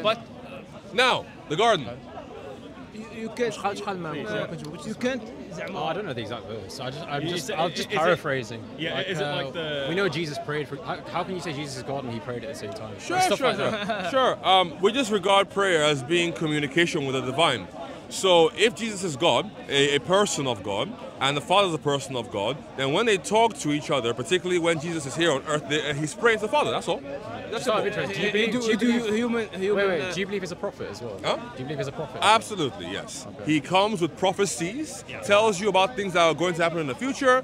But now the garden. You can't. You can't. Oh, I don't know the exact verse. I'm just paraphrasing. Yeah, is it like the? We know Jesus prayed for. How can you say Jesus is God and he prayed at the same time? Sure. We just regard prayer as being communication with the divine. So if Jesus is God, a person of God, and the Father is a person of God, then when they talk to each other, particularly when Jesus is here on earth, he's praying to the Father. That's all. That's out of interest. Do you believe he's a prophet as well? Huh? Do you believe he's a prophet? Absolutely, yes. Okay. He comes with prophecies, tells you about things that are going to happen in the future.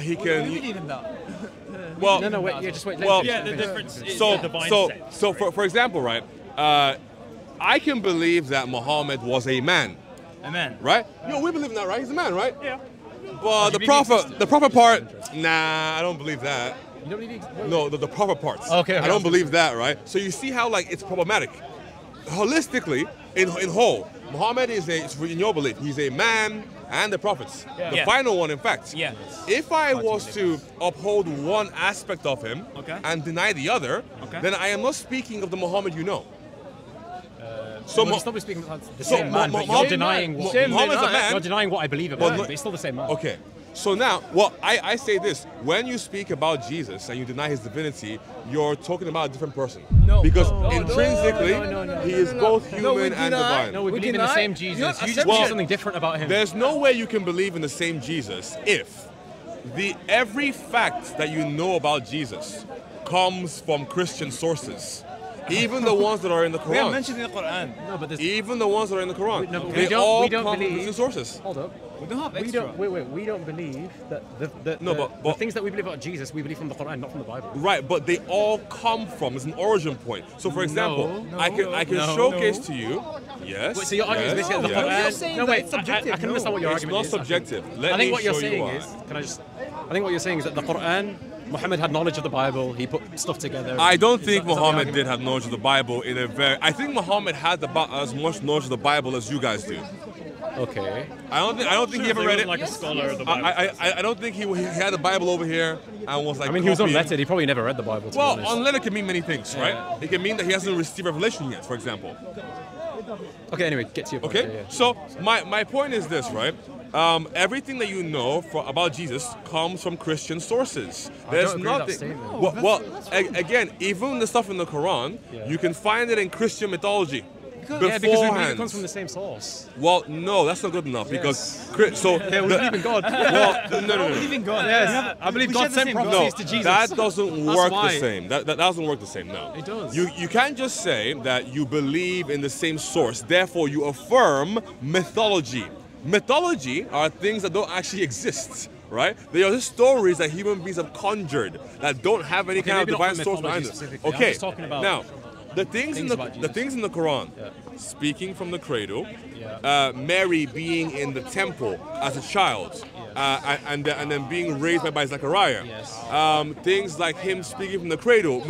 He can. We believe in that. Well, No, wait. Yeah, just wait. Well, yeah, the difference is so the divine sense. So for example, right? I can believe that Muhammad was a man. A man. Right? Yo, we believe in that, right? He's a man, right? Yeah. But the prophet part, nah, I don't believe that. You don't believe No, the proper parts. Okay. I don't believe that, right? So you see how like it's problematic. Holistically, in whole, Muhammad is in your belief, he's a man and the prophets. Yeah. The final one, in fact. Yeah. If I was to uphold one aspect of him and deny the other, then I am not speaking of the Muhammad you know. So you're still speaking about the same man, but you're denying what you're denying what I believe about him, but it's still the same man. Okay. So now, well, I say this: when you speak about Jesus and you deny his divinity, you're talking about a different person. No. Because No. intrinsically, he is both human and divine. No, we believe in the same Jesus. You just Well, believe something different about him. There's no way you can believe in the same Jesus if every fact that you know about Jesus comes from Christian sources. Even the ones that are in the Quran. We are mentioned in the Quran. No, but even the ones that are in the Quran. We don't come from believe. Christian sources. Hold up. We don't have We don't. Wait. We don't believe that the things that we believe about Jesus, we believe from the Quran, not from the Bible. Right, but they all come from. It's an origin point. So, for example, I can showcase to you. Yes. Wait, so your argument is basically the Quran. You're saying No, that wait. it's subjective. I can understand what your It's argument not is. subjective. I think what you're show you saying why. is. I think what you're saying is that the Quran. Muhammad had knowledge of the Bible. He put stuff together. I don't think Muhammad did have knowledge of the Bible in a very. I think Muhammad had about as much knowledge of the Bible as you guys do. Okay. I don't think he ever read it. like a scholar of the Bible. I don't think he had the Bible over here and was like. I mean, he was copying. unlettered. He probably never read the Bible. To be Well, honest. unlettered can mean many things, right? Yeah. It can mean that he hasn't received revelation yet, for example. Okay. Anyway, get to your point. Okay. Yeah. So my point is this, right? Everything that you know about Jesus comes from Christian sources. There's don't agree with that nothing. statement. Well, again, even the stuff in the Quran, you can find it in Christian mythology. Yeah, because we believe it comes from the same source. Well, no, that's not good enough because so Yeah, we believe in God. well, no. believe in God. Yes, I believe God sent prophecies to Jesus. That doesn't work why. the same. That doesn't work the same. No, It does. You can't just say that you believe in the same source. Therefore, you affirm mythology. Mythology are things that don't actually exist. Right? They are just stories that human beings have conjured that don't have any kind of maybe not divine for source behind mythology them. specifically. I'm Okay. just talking about Now, the things in about the Jesus. things in the Quran, speaking from the cradle, Mary being in the temple as a child, and then being raised by Zechariah. Yes. Things like him speaking from the cradle,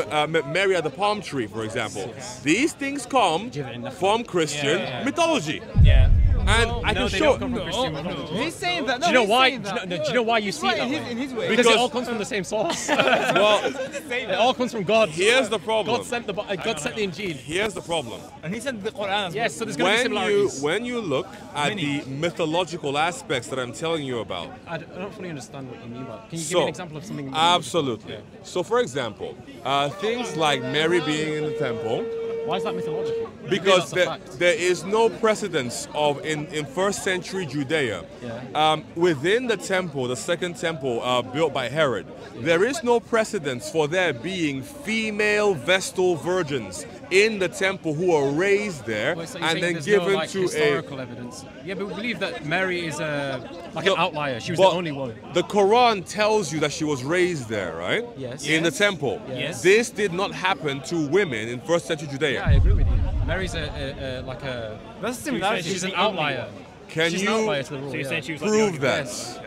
Mary at the palm tree, for example. These things come from Christian mythology. Yeah. And I can they show don't come from Christian mythology. He's saying that. Do you know why? Do you know why you see it that way? In his way. Because it all comes from the same source. Well, It all comes from God. here's the problem. God sent the Injil. Here's the problem. And he said the Quran as Yes, so there's going to be similarities. When you look at the mythological aspects that I'm telling you about, I don't fully understand what you mean by. Can you give So, me an example of something? absolutely. So, for example, things like Mary being in the temple, Why is that mythological? because Maybe that's a fact. there is no precedence of in first century Judea. Within the temple, the second temple built by Herod, there is no precedence for there being female Vestal virgins in the temple who are raised there Well, so you're and saying then there's given no, like, to historical evidence. Yeah, but we believe that Mary is an outlier. She was But the only one. The Quran tells you that she was raised there, right? Yes. In the temple. Yes. This did not happen to women in first century Judea. Yeah, I agree with you. Mary's like a. That's similar. She's an outlier. Can She's an you outlier to the rule. So you're saying she was prove like that? Yes.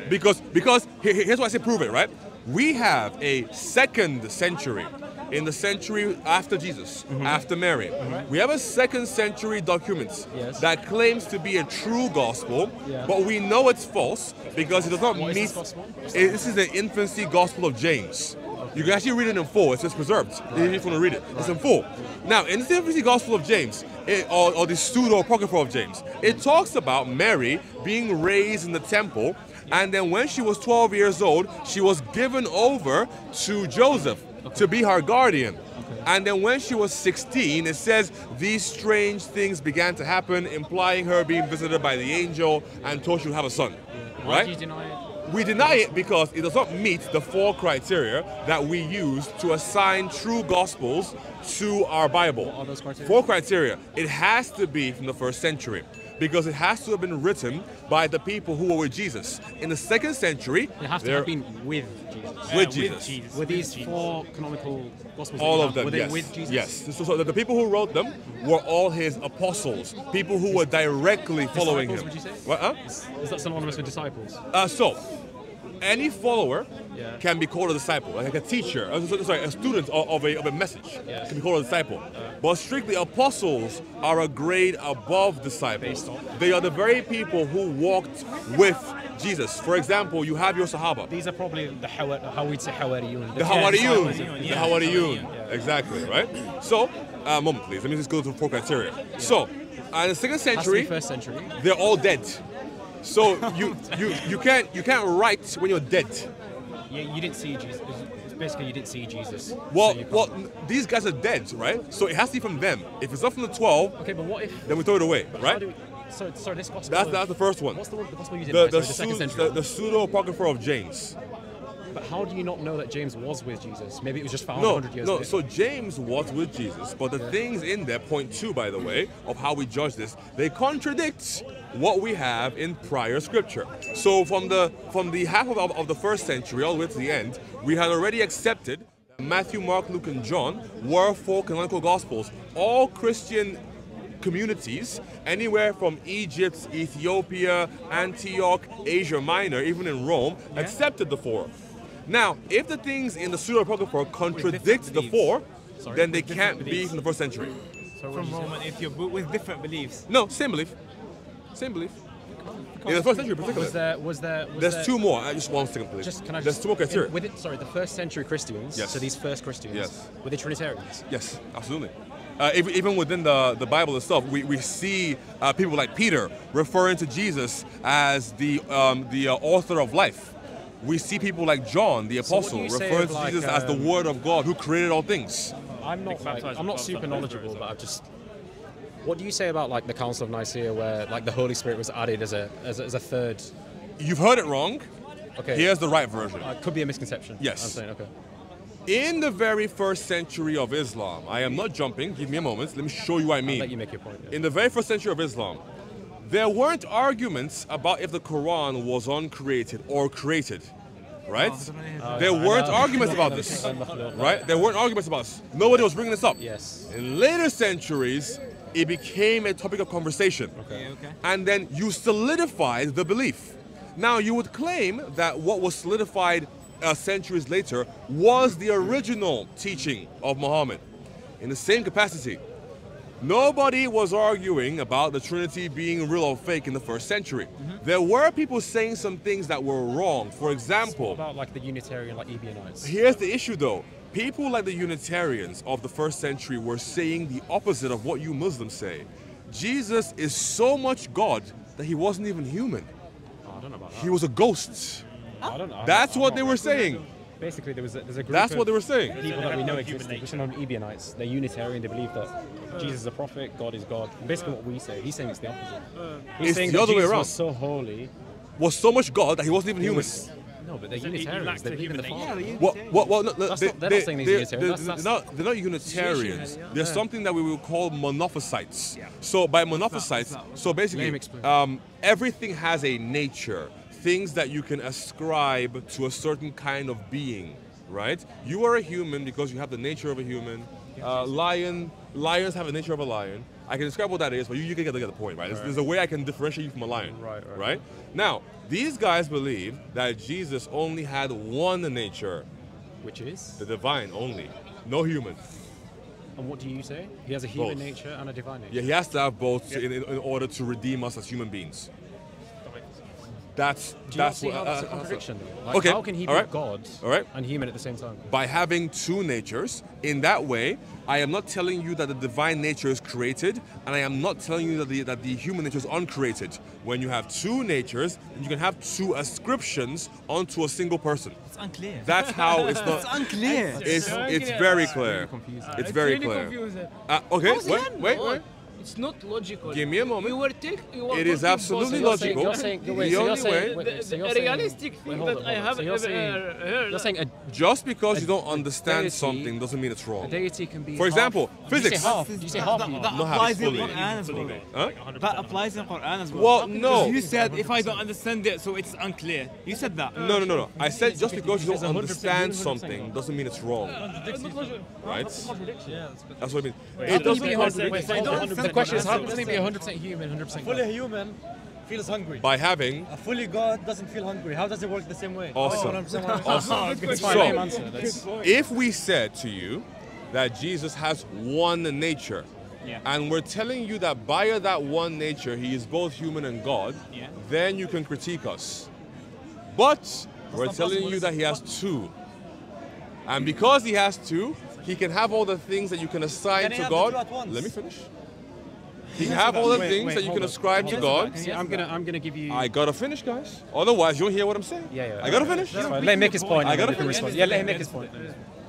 Because here's why I say prove it, right? We have a second century, in the century after Jesus, after Mary. We have a second century document Yes. that claims to be a true gospel, Yeah. but we know it's false because it does not What is meet. this gospel? This is the infancy gospel of James. You can actually read it in full. It's just preserved. If you want to read it, it's in full. Now, in the Gospel of James, or the pseudo-apocrypha of James, it talks about Mary being raised in the temple, and then when she was 12 years old, she was given over to Joseph to be her guardian. And then when she was 16, it says these strange things began to happen, implying her being visited by the angel and told she would have a son. Why Right? do you deny it? We deny it because it does not meet the 4 criteria that we use to assign true gospels to our Bible. What are those criteria? 4 criteria. It has to be from the 1st century because it has to have been written by the people who were with Jesus. In the 2nd century, They have to have been with Jesus. with Jesus. Were these 4 canonical gospels? All that of them, were they yes. with Jesus? Yes. So the people who wrote them were all his apostles, people who were directly following him. Disciples, would you say? What, huh? Is that synonymous with disciples? So, any follower Yeah. can be called a disciple, like a teacher, a student of a message Yes. can be called a disciple. But strictly, apostles are a grade above disciples. Based on? They are the very people who walked with Jesus. For example, you have your Sahaba. These are probably the how we'd say Hawariyun. The Hawariyun. The Yeah. Hawariyun. Exactly, right? So, moment please, let me just go to the 4 criteria. So, in the 2nd Has to be century, 1st century. they're all dead. So you can't write when you're dead. You didn't see Jesus. Basically, you didn't see Jesus. Well, so you can't- well, these guys are dead, right? So it has to be from them. If it's not from the 12, Okay, but what if? then we throw it away, How right? do we, so this gospel. That's the first one. What's the gospel using? The, The 2nd century. the pseudo-apocrypha of James. But how do you not know that James was with Jesus? Maybe it was just found No, 100 years no. later. So James was with Jesus, but the things in there point to, by the way, of how we judge this. They contradict what we have in prior scripture. So from the half of the 1st century all the way to the end, we had already accepted that Matthew, Mark, Luke, and John were 4 canonical gospels. All Christian communities, anywhere from Egypt, Ethiopia, Antioch, Asia Minor, even in Rome, accepted the 4. Now, if the things in the pseudo-apocrypha contradict the 4, then they can't be from the 1st century. From Rome and Ethiopia with different beliefs. No, same belief. Same belief. In the 1st century in particular. Was there? There's 2 more. Just 1 second, please. There's 2 more criteria. Sorry, the 1st century Christians. Yes. So these first Christians. Yes. Were they Trinitarians? Yes, absolutely. Even within the Bible itself, we see people like Peter referring to Jesus as the author of life. We see people like John, the So what do apostle, you say referring of, to like, Jesus as the Word of God who created all things. I'm not super knowledgeable, but I've just. What do you say about like the Council of Nicaea, where like the Holy Spirit was added as a third? You've heard it wrong. Okay. Here's the right version. Could be a misconception. Yes. I'm saying okay. In the very 1st century of Islam, I am not jumping, give me a moment, let me show you what I mean. Let you make your point. Yeah. In the very 1st century of Islam, there weren't arguments about if the Quran was uncreated or created, right? There weren't arguments about this, right? There weren't arguments about this. Nobody was bringing this up. Yes. In later centuries, it became a topic of conversation. Okay. And then you solidified the belief. Now, you would claim that what was solidified centuries later was the original teaching of Muhammad. In the same capacity, nobody was arguing about the Trinity being real or fake in the 1st century. There were people saying some things that were wrong. For example, What about like the Unitarian, like Ebionites? here's the issue though. People like the Unitarians of the 1st century were saying the opposite of what you Muslims say. Jesus is so much God that he wasn't even human. Oh, I don't know about that. He was a ghost. I don't know. That's what they were saying. Basically, there's a group That's what they were saying. people that we know exist, which are known as Ebionites. They're Unitarian. They believe that Jesus is a prophet, God is God. Basically, what we say. He's saying it's the opposite. He's It's saying the that other way Jesus around. was so holy. Was so much God that he wasn't even he human. was- No, but they're Unitarians. They believe in the Father. Well, no, That's not- they're not saying they're Unitarian. they're not Unitarians. There's something that we will call monophysites. So by monophysites, so basically, Let him explain. everything has a nature, things that you can ascribe to a certain kind of being, right? You are a human because you have the nature of a human. Lions have the nature of a lion. I can describe what that is, but you can get the point, right? There's a way I can differentiate you from a lion, right? Now, these guys believe that Jesus only had one nature, Which is? the divine only, no human. And what do you say? He has a human Both. nature and a divine nature. Yeah, he has to have both in order to redeem us as human beings. That's Do you not see how that's a contradiction? Like, okay. How can he be God and human at the same time? By having two natures, in that way, I am not telling you that the divine nature is created, and I am not telling you that the human nature is uncreated. When you have two natures, you can have two ascriptions onto a single person. It's unclear. That's how it's not. It's unclear. It's very clear. It's very really clear. confusing. Okay, wait. It's not logical. Give me a moment. You were It is absolutely logical. You're saying, The only way. The realistic thing that I have You're heard. saying a Just because you don't understand deity- something doesn't mean it's wrong. deity can be. For example, physics. Did you say half? That Not applies in fully. Quran as well. Huh? That applies in Quran as well. Well, no. You said if I don't understand it, so it's unclear. You said that. No. I said just because you don't understand something doesn't mean it's wrong. Right? That's what I mean. It doesn't. The question is, how can he be 100% human, 100% Fully God? human feels hungry. By having. A fully God doesn't feel hungry. How does it work the same way? Awesome. Awesome. It's fine, let him So, answer. That's- if we said to you that Jesus has one nature, Yeah. and we're telling you that by that one nature he is both human and God, Yeah. then you can critique us. But we're telling you that he has two. And because he has two, he can have all the things that you can assign Can he to have the God. two at once? Let me finish. He can have all the things that you can ascribe to God. See, I'm gonna give you. I gotta finish, guys. Otherwise, you don't hear what I'm saying. Yeah. I gotta finish. That's fine. Let him make his point. I and gotta then you can finish. respond. Yeah, let him make his point.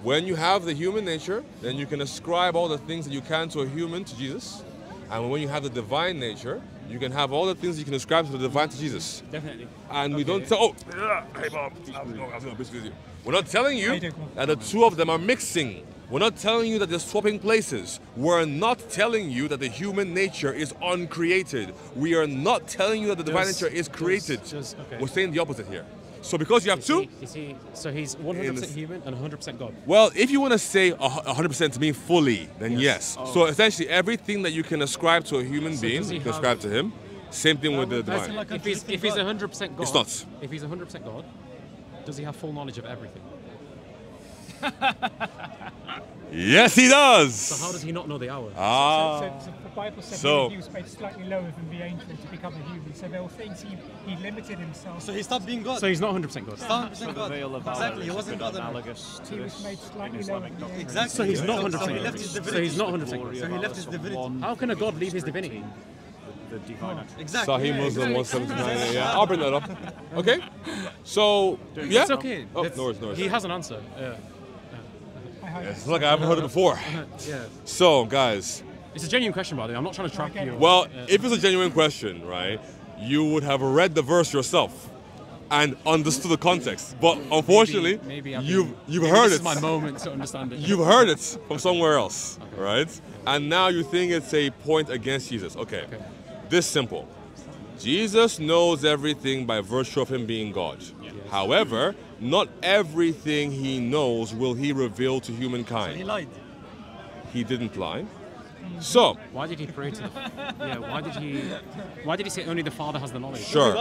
When you have the human nature, then you can ascribe all the things that you can to a human to Jesus. And when you have the divine nature, you can have all the things you can ascribe to the divine to Jesus. Definitely. And we don't tell, hey Bob, I was gonna bitch with you. We're not telling you that the two of them are mixing. We're not telling you that they're swapping places. We're not telling you that the human nature is uncreated. We are not telling you that the divine nature is created. okay. We're saying the opposite here. So because you have two, So he's 100% human and 100% God. well, if you want to say 100% to me fully, then yes. So essentially, everything that you can ascribe to a human being, does he you can have- ascribe to him. Same thing with the divine. Like If he's 100% God, It's not. If he's 100% God, does he have full knowledge of everything? Yes, he does. So how does he not know the hour? Ah. So the Bible said So- he was made slightly lower than the angel to become a human. So there were things he limited himself. So he stopped being God. So he's not 100% God. 100% God. Exactly. He wasn't God. analogous to He was this made slightly in lower Islamic than the doctrine. angel. Exactly. So he's not So 100% he left God. his So divinity. he's not 100% God. So he left his divinity. How can a God leave his divinity? The divine attribute. Exactly. Sahih Muslim 179. Yeah, I'll bring that up. Okay. So yeah. It's okay. Oh, no worries. He has an answer. Yeah. It's like I haven't heard it before. Yeah. So guys, It's a genuine question, by the way. I'm not trying to trap you. well, if it's a genuine question, right, you would have read the verse yourself and understood the context. But unfortunately, maybe I've you've maybe heard this it. is my moment to understand it. You've heard it from somewhere else, right? And now you think it's a point against Jesus. Okay. This simple. Jesus knows everything by virtue of him being God. However, not everything he knows will he reveal to humankind. He lied. He didn't lie. So, Why did he create it? Yeah. Why did he say only the Father has the knowledge? sure.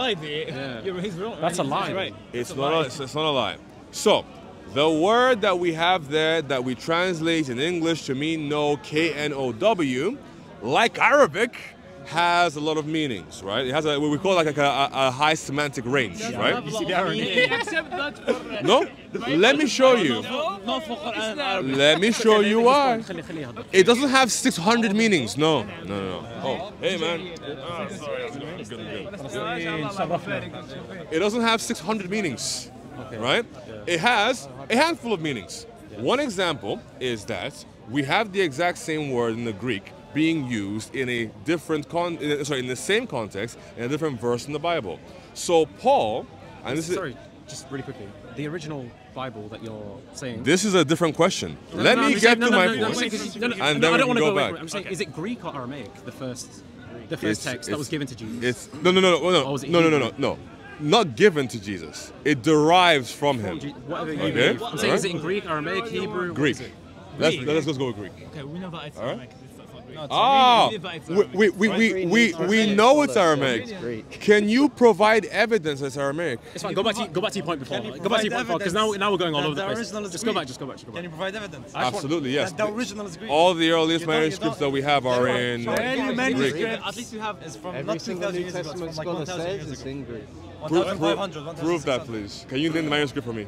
He's wrong. That's a lie. Right. It's not a lie. So, the word that we have there that we translate in English to mean know, K-N-O-W, like Arabic, has a lot of meanings, right? It has what we call like a high semantic range, right? Accept that for No? Let me show you. Not for Quran. Let me show you why. خليه يهضر. It doesn't have 600 meanings. No. Oh, hey man. It doesn't have 600 meanings, right? It has a handful of meanings. One example is that we have the exact same word in the Greek being used in a different in the same context in a different verse in the Bible. So Paul, and this is Sorry, just really quickly. The original Bible that you're saying. this is a different question. Let me get to my point, and then I we don't can want to go go away back. from it. I'm saying, is it Greek or Aramaic? The first It's- text that was given to Jesus. It's was it no, not given to Jesus. It derives from him. Whatever you Okay. believe. I'm saying, Alright. is it in Greek, Aramaic, Hebrew? What Greek. is it? Let's go with Greek. Okay, we know that it's All right. Aramaic. It's not Greek. Ah, We believe that it's we know it's Aramaic. Greek. Can you provide evidence it's Aramaic? It's fine. Go back to your point before. Can you Go back to your point before, because provide now we're going all that over the the place. original is Just go Greek? back. Just go back. Can you provide evidence? Absolutely, yes. That the original is Greek. All the earliest You don't- manuscripts that we have are in Any manuscript, Greek. At least you have. It's from Every not single 2,000 New years ago. It's Testament from like scholar 1,000 says years it's ago. in Greek. 1,500. Prove that, please. Can you name the manuscript for me?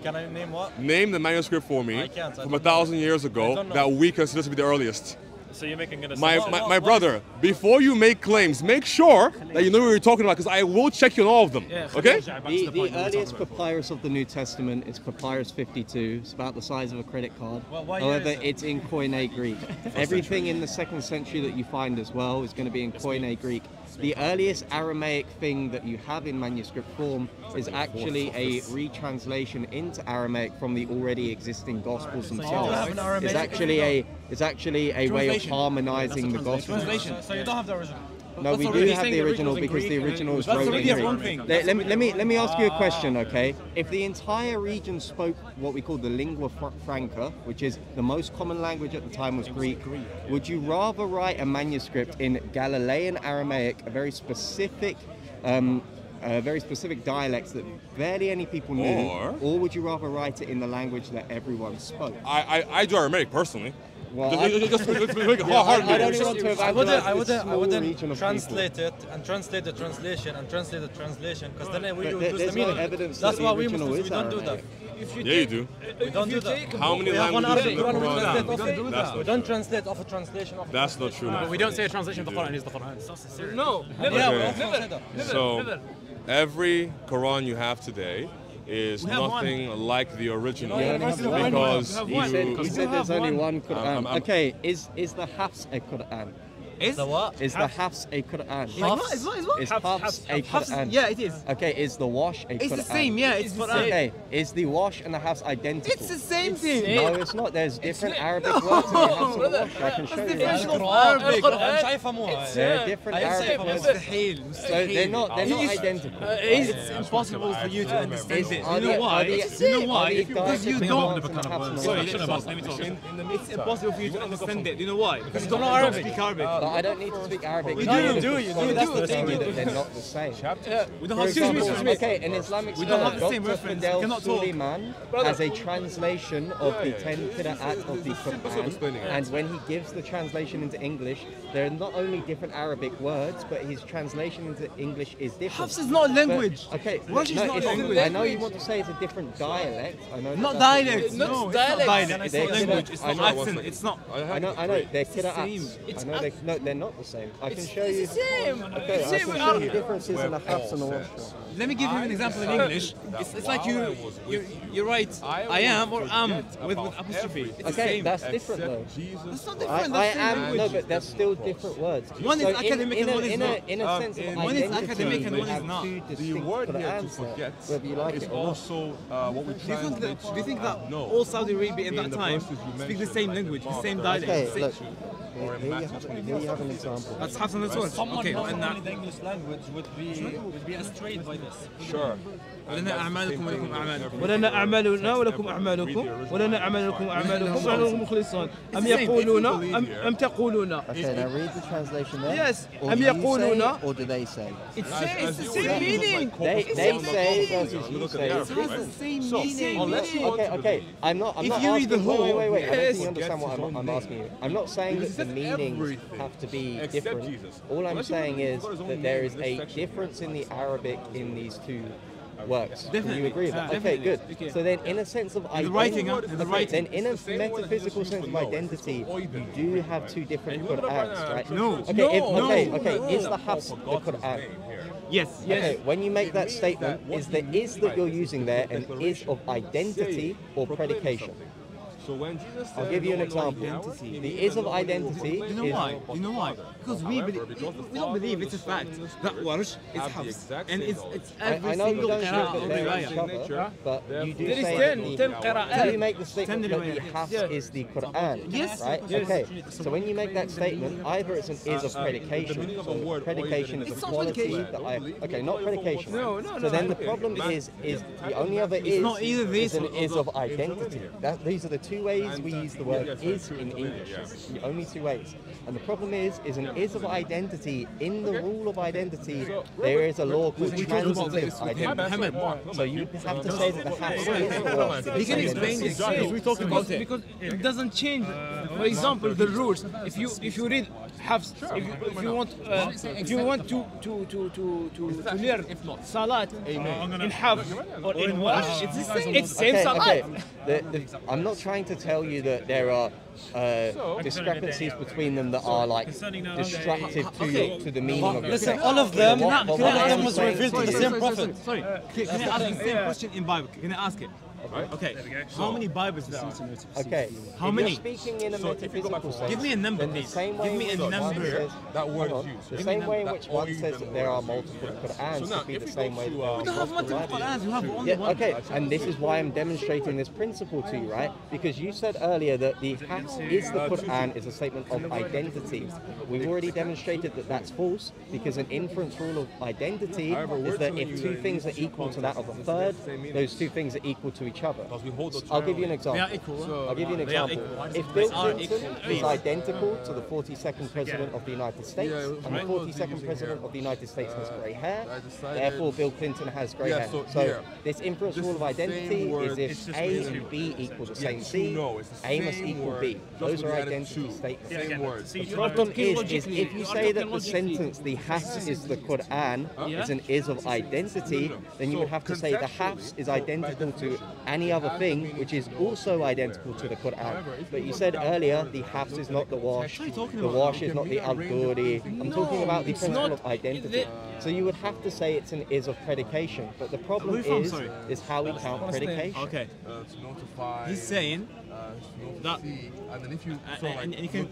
Can I name what? Name the manuscript for me I can't, I from don't 1,000 years I ago don't know. that we consider to be the earliest. So you're making an My, assumption. my brother, before you make claims, make sure that you know what you're talking about, because I will check you on all of them. Okay? The earliest papyrus of the New Testament is Papyrus 52. It's about the size of a credit card. Well, why year However, is it? it's in Koine Greek. Everything in the 2nd century that you find as well is going to be in Koine Greek. The earliest Aramaic thing that you have in manuscript form is actually a retranslation into Aramaic from the already existing Gospels have themselves. an Aramaic It's actually a way of Translation. harmonizing the Gospels. Translation. So you don't have the original. No, we do already have saying the the original original's in because the Greek and original is that's wrote in already Greek. one thing. Let me ask you a question, okay? If the entire region spoke what we call the lingua franca, which is the most common language at the time was Greek, would you rather write a manuscript in Galilean Aramaic, a very specific dialects that barely any people knew, or would you rather write it in the language that everyone spoke? I do Aramaic personally. Well, Just make it hard. I don't want to I evangelize wouldn't region of translate it and translate the translation and translate the translation because then we would lose the there's no meaning. evidence That's that why the we original Muslims is we don't do that. Aramaic. Yeah, you do. We don't do that. How many We have one languages Arabic in the Quran, we Quran? translate off it. That's We not don't translate off a translation of That's not true. But we don't say a translation of the Quran is the Quran. No, never. Yeah, Okay. we often say that. So every Quran you have today is nothing like the original because He said there's only one Quran. I'm- Okay, is the Hafs a Quran? Is The what? Is the Hafs a Quran? Is what? Is Hafs a Quran? Yeah, it is. Okay, is the wash a Quran? It's the same. Yeah, it's the same. Okay, is the wash and the Hafs identical? It's the same thing. No, it's not. There's different Arabic words in the Hafs and the wash. I can show you that. Arabic. مش هيفهموها. There are different Arabic words. So they're not identical. It's impossible for you to understand it. Are You know the- why? are the- You know are why? the Because you diacritical don't. words in the Hafs and the Sorry, wash? let me talk. It's impossible for you to understand it. You know why? Because you don't know Arabic. Speak Arabic. But I don't need to speak Arabic. You do. That's the thing. They're not the same. We don't For have example, okay, an Islamic We don't scholar, have the same Dr. reference. Fidel We cannot talk. Suleiman, has a translation of the 10 qira'at of the Quran, and when he gives the translation into English, there are not only different Arabic words, but his translation into English is different. Hafs is not a language. But, okay, Wash is not a language. I know you want to say it's a different dialect. I know Not that's what dialect. you No, want. it's not dialect. It's They're not language. It's I not know. accent. It's not. I know, they're the same. qira'ats. I know they're not the same. I can show you. It's the same. Okay, I can show you differences in the Hafs and the wash. Let me give you an example in English. It's like you write I am or am with apostrophe. It's the Okay, same. that's different though. That's not I different. That's the same am, no, language. but they're still different words. One is So academic and one is not. In a sense of one is identity, academic and we one is have not. two The distinct word here to Qur'ans there, forget whether you like is it or not. also what we Do you think translate. that? Do you think that No. all Saudi Arabia in that the time verses you speak the mentioned, same like language, the the same Father. dialect? Okay, look, here you have an example. That's Hafs and that's one. Okay, Only the English language would be astray by this. Sure. ولنا أعمالكم ولكم أعمالكم. ولنا أعمالنا ولكم أعمالكم ولنا أعمالكم أعمالكم ونحن مخلصون أم يقولون أم تقولون Okay, now read the translation there. Yes. Or أم do you يقولون say, or do they say? It says the same meaning. They say versus you say. It has the same meaning. Okay. I'm not If asking. you read the whole- Wait. I don't think Yes. you understand what I'm asking you. I'm not saying that the meanings have to be different. All I'm saying is that there is a difference in the Arabic in these two works. Can you agree with that? Okay, good. So then, in a sense of identity, writing, in the writing. then in a metaphysical sense of identity, you do have two different Qur'ans, right? No. Okay. Is the Hafs the Qur'an? Yes. Okay, when you make that statement, is the is that you're using there an is of identity or predication? So when Jesus said, I'll give you an example. The is of identity You know is why? You know why? Because we don't believe it's a fact that Warsh is Hafs and it's every I know you single don't show qira'ah that of they're each riwayah. other, but you do There is say 10 that qira'at. you make the statement that the Hafs is the Quran, Yes. right? Okay, so when you make that statement, either it's an is of predication, so predication is a It's not quality predication. that I, okay, not predication. No. So then the problem is the only other is not either this is an or is of identity. These are the two ways we use the word is in English. It's the only two ways. And the problem is an is of identity. In the rule of identity, there is a law called transitive identity. So you have to say that the has is. You can explain this. We're talking about it because it doesn't change. For example, the rules. If you read hafs, if you want to learn salat in hafs or in wash, it's the same. It's same salat. I'm not trying to tell you that there are discrepancies between them that are like destructive to the meaning of the Listen, text. all of them was revealed to the same prophet. Sorry, can I ask the same question in Bible? Can I ask it? Okay, how many Bibles there are? Okay, how many? You're speaking in a metaphysical sense. Give me a number, please. Give me a number. That word is used. The same way in which one says that there are multiple Qur'ans could be the same way that there are We don't have multiple Qur'ans, you have only one. Okay, and this is why I'm demonstrating this principle to you, right? Because you said earlier that the hafs is the Qur'an is a statement of identity. We've already demonstrated that that's false because an inference rule of identity is that if two things are equal to that of a third, those two things are equal to each other. I'll give you an example. I'll give you an example. If Bill Clinton is identical to the 42nd President of the United States, and the 42nd President of the United States has grey hair, therefore Bill Clinton has grey hair. So this inference rule of identity is if A and B equal the same C, A must equal B. Those are identity statements. The problem is if you say that the sentence, the hafs is the Qur'an, is an is of identity, then you would have to say the hafs is identical to any other thing which is also identical to the Qur'an. But you said earlier the hafs is not the wash, the wash is not the al-duri. I'm talking about the principle of identity. So you would have to say it's an is of predication. But the problem is how we count predication. Okay. He's saying that, and then if you and you can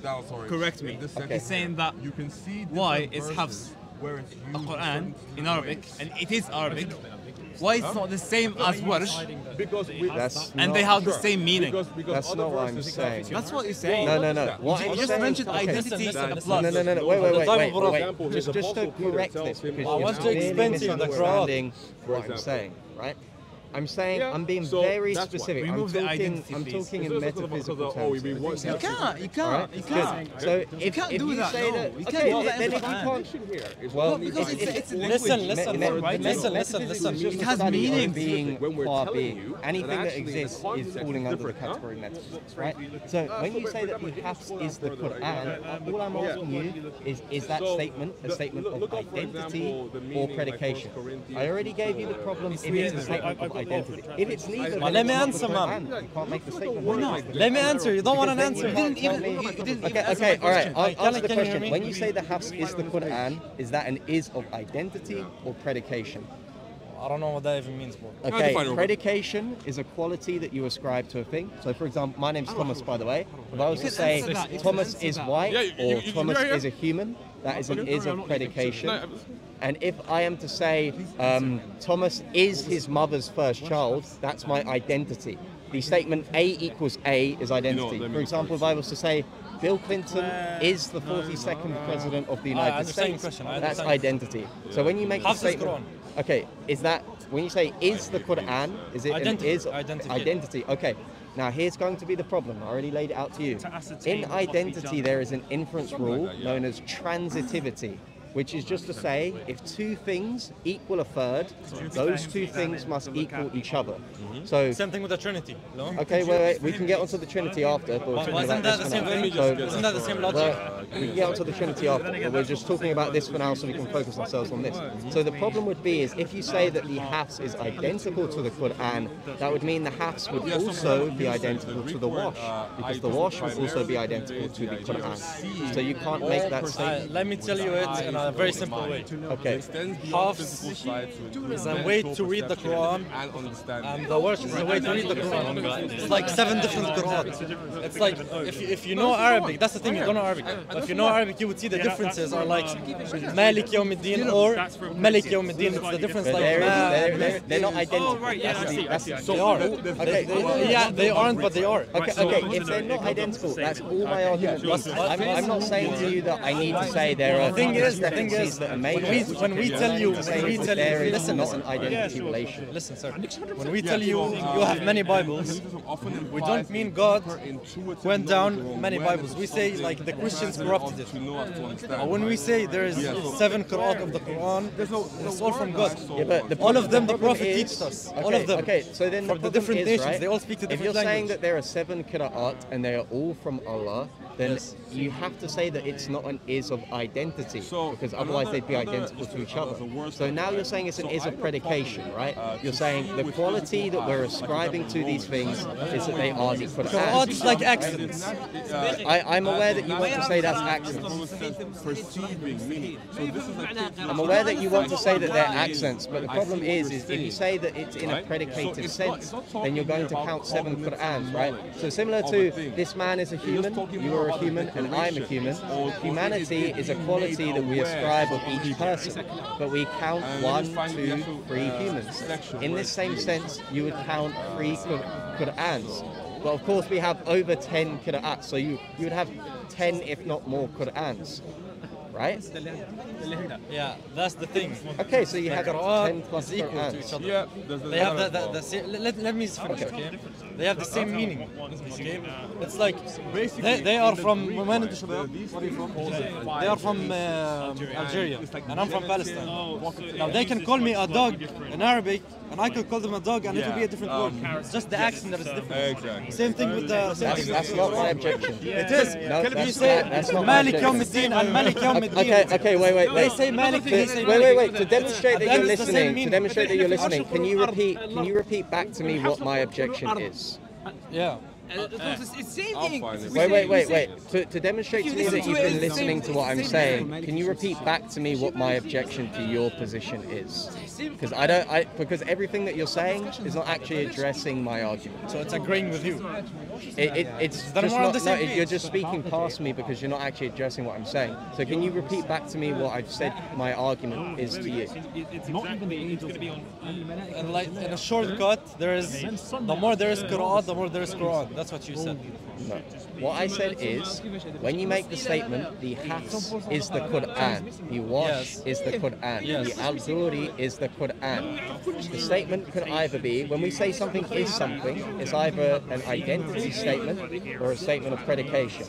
correct me. Okay. He's saying that you can see why is hafs a Quran in Arabic, and it is Arabic. Why it's not the same as Warsh, and they have the same meaning? That's not what I'm saying. That's what you're saying. No. What You I'm just saying, mentioned identity and a plus. No. Wait. Just to correct this, because you're clearly misunderstanding what I'm saying, right? I'm saying I'm being very specific. I'm talking in metaphysical terms. You can't. So if you do that, say no. that, You can't do that then in if you can't, well, because it's a Listen. listen. It has meaning. Being qua being. Anything that exists is falling under the category of metaphysics, right? So when you say that the hafs is the Qur'an, all I'm asking you is that statement a statement of identity or predication? I already gave you the problem if it's a statement of identity. If it's neither, let me answer, man. You can't make the statement. Why not? Let me answer. You don't want an answer. Okay, all right. I'll answer the question. When you say the hafs is the Qur'an, is that an is of identity or predication? I don't know what that even means, bro. Okay, predication is a quality that you ascribe to a thing. So, for example, my name's Thomas, by the way. If I was to say Thomas is white or Thomas is a human, that is an is of predication. And if I am to say Thomas is his mother's first child, that's my identity. The statement A equals A is identity. For example, if I was to say Bill Clinton is the 42nd President of the United States, that's identity. So when you make the statement, okay, is that, when you say is the Quran, is it an is identity? Okay. Now here's going to be the problem. I already laid it out to you. In identity, there is an inference rule known as transitivity, which is just to say, if two things equal a third, those two things must equal each other. So same thing with the Trinity, no? Okay, wait. We can get onto the Trinity after. But isn't that the same thing? Isn't that the same logic? We can get onto the Trinity after, but we're just talking about this for now so we can focus ourselves on this. So the problem would be is if you say that the hafs is identical to the Quran, that would mean the hafs would also be identical to the wash, because the wash would also be identical to the Quran. So you can't make that statement. Let me tell you it in a very simple way. Okay. Hafs is a way to read the Quran, and the wash is a way to read the Quran. It's like 7 different Qur'ans. It's like, if you know Arabic, that's the thing, you don't know Arabic. But if you know Arabic, you would see the differences are like Malik Yawm al-Din or Malik Yawm al-Din. It's the difference like they're not identical. they are. Okay. Yeah, they aren't, but they are. Okay, if they're not identical, that's all my argument. I'm not saying to you that I need to say there are. The thing is, discrepancies that are made. When we tell you, listen, not an identity relation. Listen, sir. When we tell you you have many Bibles, we don't mean God went down many Bibles. We say like the Christians corrupted it. When we say there is 7 Qur'an of the Quran, it's all from God. Yeah, but all of them the Prophet teaches us. All of them. Okay, so then from the different nations, right? they all speak to different languages. If you're saying language. that there are 7 Qur'at and they are all from Allah, then you have to say that it's not an is of identity, because otherwise they'd be identical to each other. So now you're saying it's an is of predication, right? You're saying the quality that we're ascribing to these things is that they are the Qur'an. Qur'an's like accidents. I'm aware that you want to say that's accents. I'm aware that you want to say that they're accents, but the problem is if you say that it's in a predicative sense, then you're going to count 7 Qur'ans, right? So similar to this man is a human, you are a human, and I'm a human. Humanity is a quality that we ascribe of each person, but we count 1, 2, 3 humans. In this same sense, you would count 3 Qur'ans. But of course we have over 10 Qur'ats, so you would have 10 if not more Qur'ans, right? Yeah, that's the thing. Okay, so you have 10 plus equal to each other. Yeah, they have the same, let me finish, okay? They have the same meaning, okay? It's like, they are from, where are you from? They are from Algeria, and I'm from Palestine. Now they can call me a dog in Arabic, and I could call them a dog, and it will be a different word. It's just the accent that is different. Exactly. Same thing with the... That's not my objection. It is. No, You say Malik Yawm al-Din and Malik Yawm al-Din. Okay, wait. They say Malik, they say wait. To demonstrate that you're listening, can you repeat back to me what my objection is? Yeah. It's same thing. Wait. To demonstrate to me that you've been listening to what I'm saying, can you repeat back to me what my objection to your position is? Because because everything that you're saying is not actually addressing my argument. So it's agreeing with you. It's just not, you're just speaking past me because you're not actually addressing what I'm saying. So can you repeat back to me what I've said my argument is to you? It's not even it's going to be on. And like in a shortcut, there is the more there is Qur'an, the more there is Qur'an. That's what you said. No. What I said is, when you make the statement, the hafs is the Qur'an, the wash is the Qur'an, the al-duri is the Qur'an. The statement could either be, when we say something is something, it's either an identity statement or a statement of predication.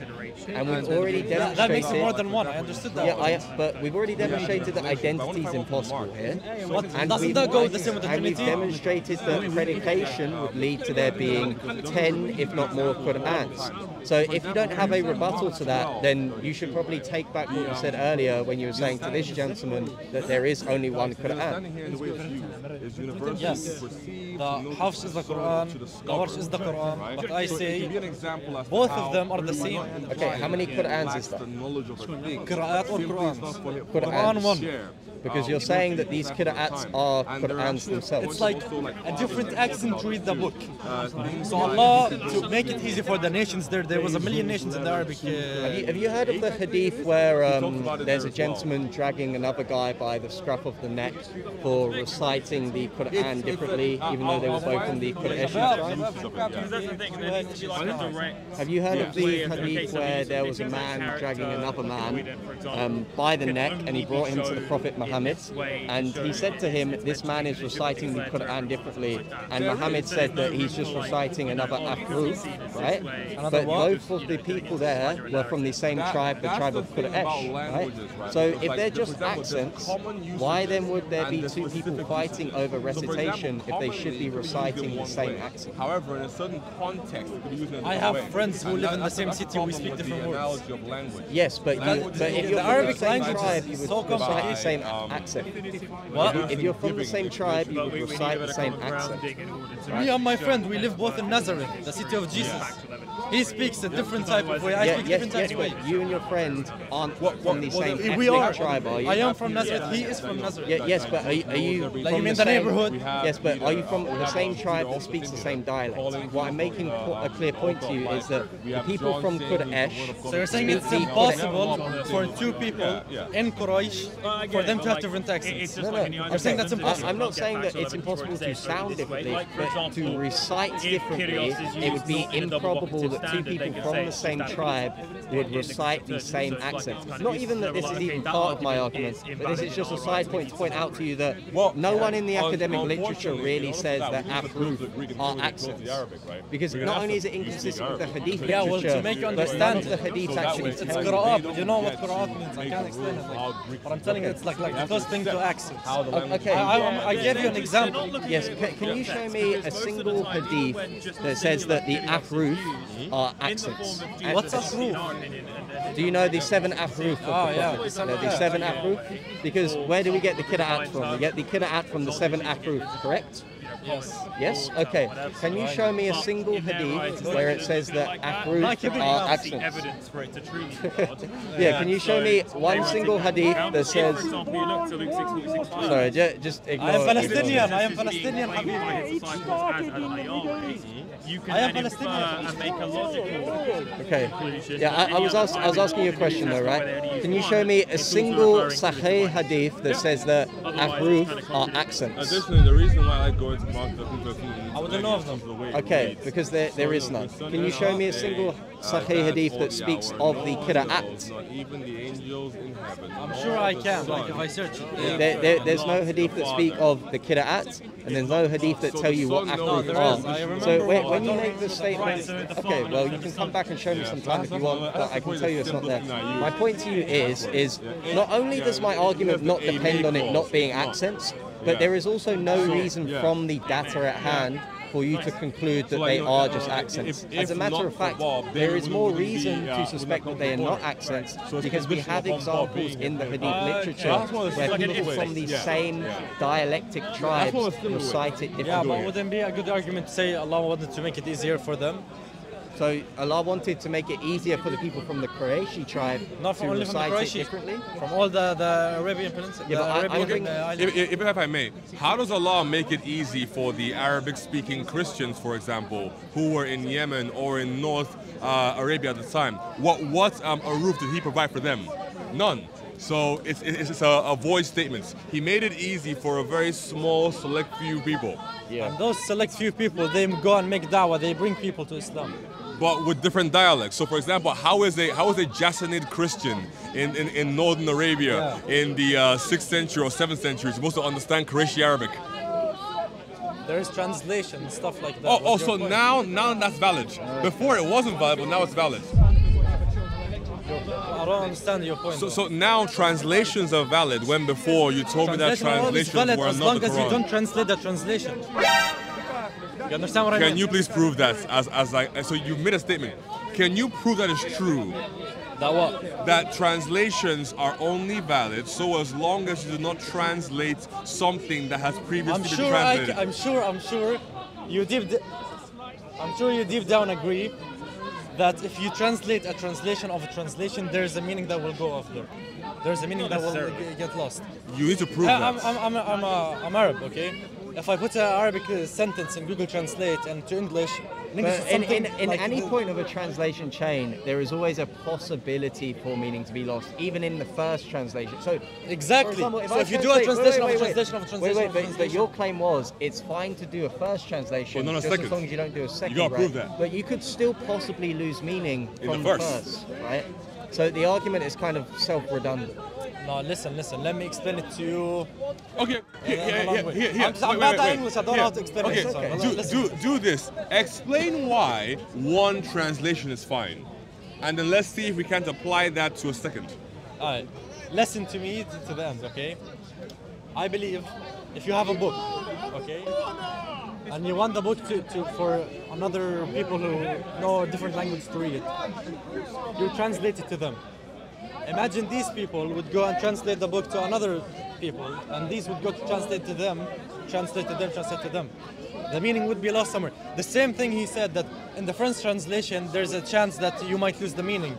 And we've already demonstrated... That makes it more than one, I understood that. Yeah, but we've already demonstrated that identity is impossible here. And doesn't that go the same with the Trinity? And we've demonstrated that predication would lead to there being 10, if not more, Qur'ans. So if you don't have a rebuttal to that, then you should probably take back what you said earlier when you were saying to this gentleman that there is only one Qur'an. Yes, the Hafs is the Qur'an, the Warsh is the Qur'an, but I say both of them are the same. Okay, how many Qur'ans is that? Qira'at or Qur'ans? Qur'ans. 1. Because you're saying that these Qira'ats are Qur'ans themselves. It's like a different accent to read the book. So Allah, to make it easy for the nations, there was a million nations in the Arabic. Have you heard of the hadith where there's a gentleman dragging another guy by the scruff of the neck for reciting the Qur'an differently, even though they were both from the Quraysh tribe? Have you heard of the hadith where there was a man dragging another man by the neck and he brought him to the Prophet Muhammad, and he said to him, this man is reciting the Qur'an differently, and Muhammad said that he's just reciting another afruf, right? But both of the people there were from the same tribe, the tribe of Quraysh, right? So if they're just accents, why then would there be two people fighting over recitation if they should be reciting the same accent? However, in a certain context, I have friends who live in the same city, we speak different words. Yes, but if you're from the same tribe, you would recite the same accent. If you're from the same tribe, you would recite the same accent. Me and my friend, we live both in Nazareth, the city of Jesus. He speaks a different type of way, I speak different type of way. But you and your friend aren't from the same ethnic tribe, are you? I am from Nazareth, he is from Nazareth. Yes, but are you like you mean the neighborhood? Yes, but are you from the same tribe that speaks the same dialect? What I'm making a clear point to you is that the people from Quraysh... So you're saying it's impossible for two people in Quraysh for them to have different accents. I'm saying that's impossible. I'm not saying that it's impossible to sound differently, but to recite differently, it would be improbable that two people from the same tribe would recite the same accents. Not even that this is even part of my argument, but this is just a side point to point out to you that no one in the academic literature really says that Afroof are accents. Because not only is it inconsistent with the Hadith literature, yeah, well, to make you understand, the Hadith actually it's qira'at, but you know what qira'at means. I can't explain it. But I'm telling you, it's like the close thing to accents. Okay, I gave you an example. Yes, can you show me a single Hadith that says that the Afroof are accents? What's Afroof? Do you know the 7 Afroof? Oh, yeah. The 7 Afroof? Because where do we get the Qira'at from? We get the Qira'at from the 7 Afroof, correct? Yes. Yes? Okay. Can you show me a single Hadith where it says that Afroof are accents? Evidence for it to truly Yeah, can you show me one single Hadith that says... Sorry, just ignore I am Palestinian, I am Palestinian, Habibi. You can and make a logical Okay. Yeah, I was asking you a question though, right? Can you show me a single Sahih Hadith that says that Afroof are accents? Additionally, the reason why I like going to Mark I wouldn't know of them. Okay, because there is none. Can you show me a single Sahih Hadith that speaks of the Qira'at? Even the angels in heaven. I'm sure I can, like if I search it. There's no Hadith that speak of the Qira'at, and there's no Hadith that tell you what Afroof are. So when you make the statement, okay, well you can come back and show me sometime if you want, but I can tell you it's not there. My point to you is not only does my argument not depend on it not being accents, but there is also no reason from the data at hand for you to conclude that they are just accents. As a matter of fact, there is more reason to suspect that they are not accents because we have examples in the Hadith literature where people from the same dialectic tribes recite it differently. Yeah, but wouldn't it be a good argument to say Allah wanted to make it easier for them? So Allah wanted to make it easier for the people from the Qurayshi tribe Not to only from the recite it Qurayshi, differently? From all the Arabian Peninsula. Yeah, but I'm bringing- If I may, how does Allah make it easy for the Arabic-speaking Christians, for example, who were in Yemen or in North Arabia at the time? What aruf did He provide for them? None. So it's a void statement. He made it easy for a very small, select few people. Yeah. And those select few people, they go and make da'wah, they bring people to Islam. But with different dialects. So, for example, how is a Jassanid Christian in Northern Arabia in the 6th century or 7th century supposed to understand Qurayshi Arabic? There is translation, stuff like that. Oh, so now that's valid. Before it wasn't valid, but now it's valid. I don't understand your point. So now translations are valid when before you told me that translations valid were as not long the as you Quran. don't translate the translation. You understand what I mean? Can you please prove that? So you made a statement. Can you prove that it's true? That what? That translations are only valid so as long as you do not translate something that has previously been translated. I'm sure you deep down agree that if you translate a translation of a translation, there's a meaning that will go off there. There's a meaning that will get lost. You need to prove that. I'm Arab, okay? If I put an Arabic sentence in Google Translate and to English, In any point of a translation chain, there is always a possibility for meaning to be lost, even in the first translation. So exactly. For example, if you do a translation of a translation of a translation, but your claim was it's fine to do a first translation Well, not a just second. as long as you don't do a second. You gotta right? prove that. But you could still possibly lose meaning In from the the first. first, right? So the argument is kind of self-redundant. no, listen. Let me explain it to you. Okay, here. I'm bad at English. I don't know how to explain Okay, it. So do this. Explain why one translation is fine, and then let's see if we can't apply that to a second. All right, listen to me to the end, okay? I believe if you have a book, okay, and you want the book for another people who know a different language to read it, you translate it to them. Imagine these people would go and translate the book to another people, and these would go to translate to them, translate to them. The meaning would be lost somewhere. The same thing he said that in the French translation, there's a chance that you might lose the meaning.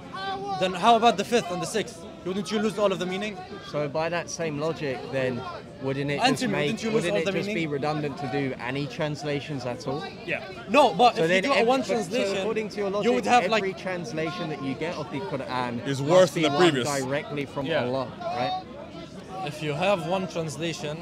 Then how about the 5th and the 6th? Wouldn't you lose all of the meaning? So by that same logic, then wouldn't it Answer just me, make? wouldn't you lose Wouldn't all it the just be meaning? redundant to do any translations at all? Yeah. No, but So if you then, do a one so translation, according to your logic, you would have every like translation that you get of the Quran Is must worse be than the one previous. directly from Yeah. Allah, right? if you have one translation,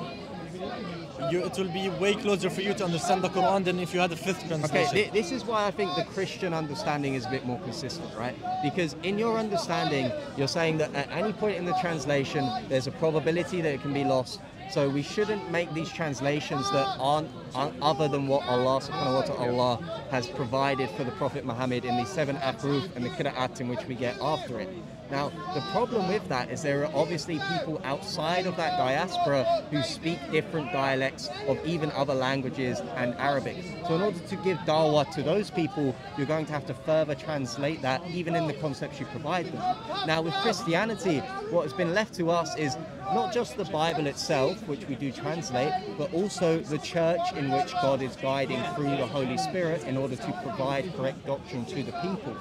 it will be way closer for you to understand the Quran than if you had a fifth translation. Okay, this is why I think the Christian understanding is a bit more consistent, right? Because in your understanding, you're saying that at any point in the translation, there's a probability that it can be lost. So we shouldn't make these translations that aren't other than what Allah subhanahu wa ta'ala has provided for the Prophet Muhammad in the 7 Ahruf and the Qira'at in which we get after it. Now, the problem with that is there are obviously people outside of that diaspora who speak different dialects of even other languages and Arabic. So in order to give dawah to those people, you're going to have to further translate that even in the concepts you provide them. Now, with Christianity, what has been left to us is not just the Bible itself, which we do translate, but also the church in which God is guiding through the Holy Spirit in order to provide correct doctrine to the people.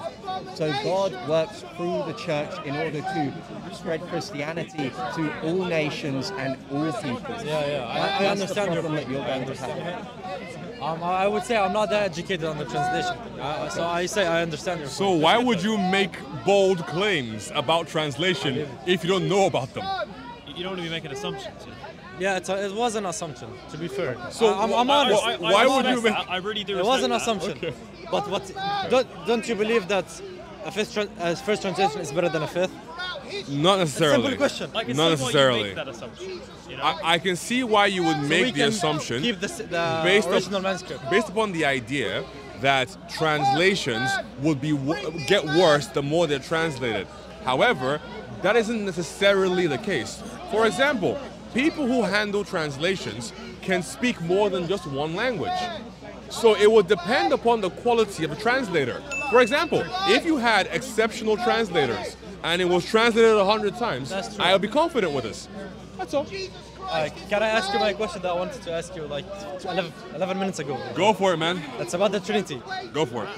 So God works through the church in order to spread Christianity to all nations and all people. I understand your problem that you're going to have. I would say I'm not that educated on the translation, so I say I understand your point. So why would you make bold claims about translation if you don't know about them? You don't want to be making assumptions. Yeah, it was an assumption, to be fair. So I'm honest. Why would you make... I really do. It was an that. assumption. Okay. But don't you believe that a first translation is better than a fifth? Not necessarily. Simple question. I can Not see why you necessarily. make that assumption. You know? I can see why you would We make the can assumption keep the based original manuscript. based upon the idea that translations would get worse the more they're translated. However, that isn't necessarily the case. For example, people who handle translations can speak more than just one language. So it would depend upon the quality of the translator. For example, if you had exceptional translators and it was translated 100 times, I'll be confident with this. That's all. Can I ask you my question that I wanted to ask you like 11 minutes ago? Go for it, man. That's about the Trinity. Go for it.